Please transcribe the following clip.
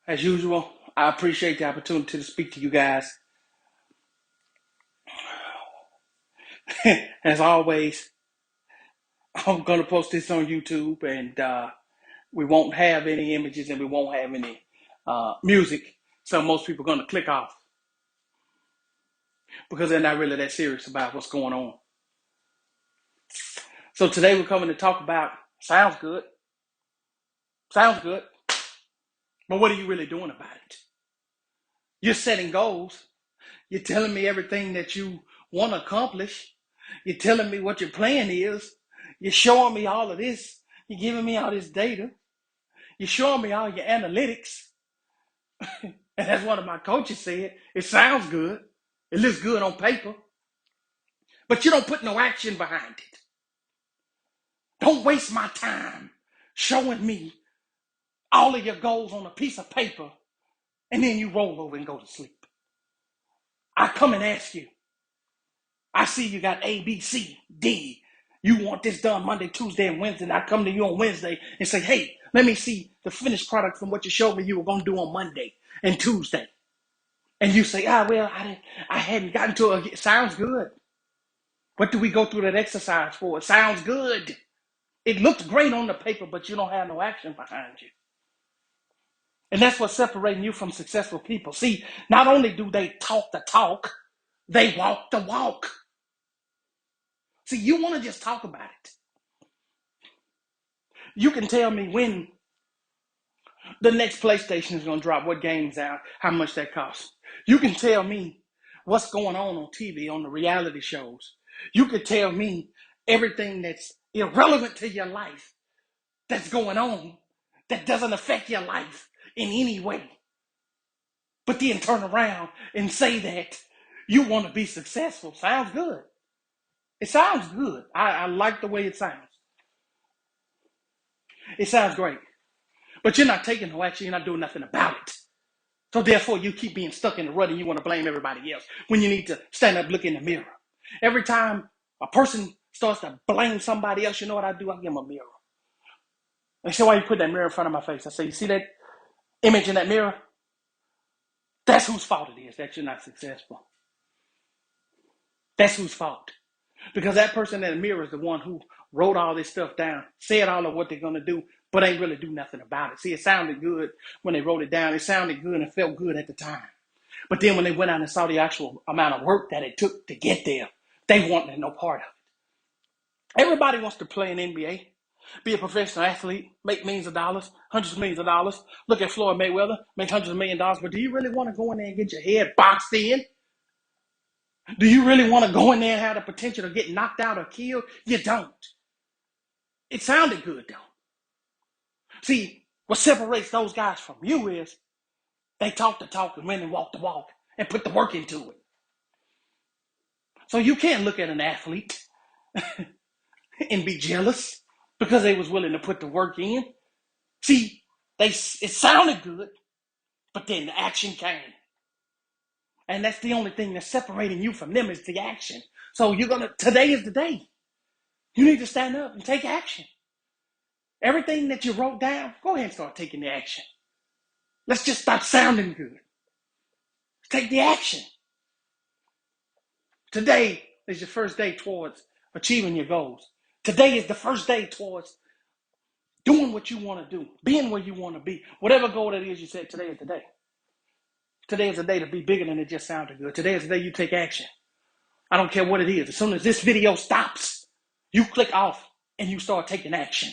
As usual, I appreciate the opportunity to speak to you guys. As always, I'm going to post this on YouTube, and we won't have any images and we won't have any music. So most people are going to click off because they're not really that serious about what's going on. So today we're coming to talk about sounds good. Sounds good. But what are you really doing about it? You're setting goals. You're telling me everything that you want to accomplish. You're telling me what your plan is. You're showing me all of this. You're giving me all this data. You're showing me all your analytics. And as one of my coaches said, it sounds good. It looks good on paper. But you don't put no action behind it. Don't waste my time showing me all of your goals on a piece of paper and then you roll over and go to sleep. I come and ask you. I see you got A, B, C, D. You want this done Monday, Tuesday, and Wednesday. And I come to you on Wednesday and say, hey, let me see the finished product from what you showed me you were going to do on Monday and Tuesday. And you say, I hadn't gotten to it. It sounds good. What do we go through that exercise for? It sounds good. It looks great on the paper, but you don't have no action behind you. And that's what's separating you from successful people. See, not only do they talk the talk, they walk the walk. See, you want to just talk about it. You can tell me when the next PlayStation is going to drop, what game's out, how much that costs. You can tell me what's going on TV, on the reality shows. You can tell me everything that's irrelevant to your life that's going on that doesn't affect your life in any way. But then turn around and say that you want to be successful. Sounds good. It sounds good. I like the way it sounds. It sounds great. But you're not taking no action. You're not doing nothing about it. So therefore, you keep being stuck in the rut and you want to blame everybody else when you need to stand up, look in the mirror. Every time a person starts to blame somebody else, you know what I do? I give them a mirror. They say, why you put that mirror in front of my face? I say, you see that image in that mirror? That's whose fault it is that you're not successful. That's whose fault. Because that person in the mirror is the one who wrote all this stuff down, said all of what they're going to do, but ain't really do nothing about it. See, it sounded good when they wrote it down. It sounded good and felt good at the time. But then when they went out and saw the actual amount of work that it took to get there, they wanted no part of it. Everybody wants to play in NBA, be a professional athlete, make millions of dollars, hundreds of millions of dollars. Look at Floyd Mayweather, make hundreds of millions of dollars. But do you really want to go in there and get your head boxed in? Do you really want to go in there and have the potential to get knocked out or killed? You don't. It sounded good, though. See, what separates those guys from you is they talk the talk and went and walk the walk and put the work into it. So you can't look at an athlete and be jealous because they was willing to put the work in. See, it sounded good, but then the action came. And that's the only thing that's separating you from them is the action. So today is the day. You need to stand up and take action. Everything that you wrote down, go ahead and start taking the action. Let's just stop sounding good. Take the action. Today is your first day towards achieving your goals. Today is the first day towards doing what you want to do, being where you want to be. Whatever goal that is you set, today is the day. Today is the day to be bigger than it just sounded good. Today is the day you take action. I don't care what it is. As soon as this video stops, you click off and you start taking action.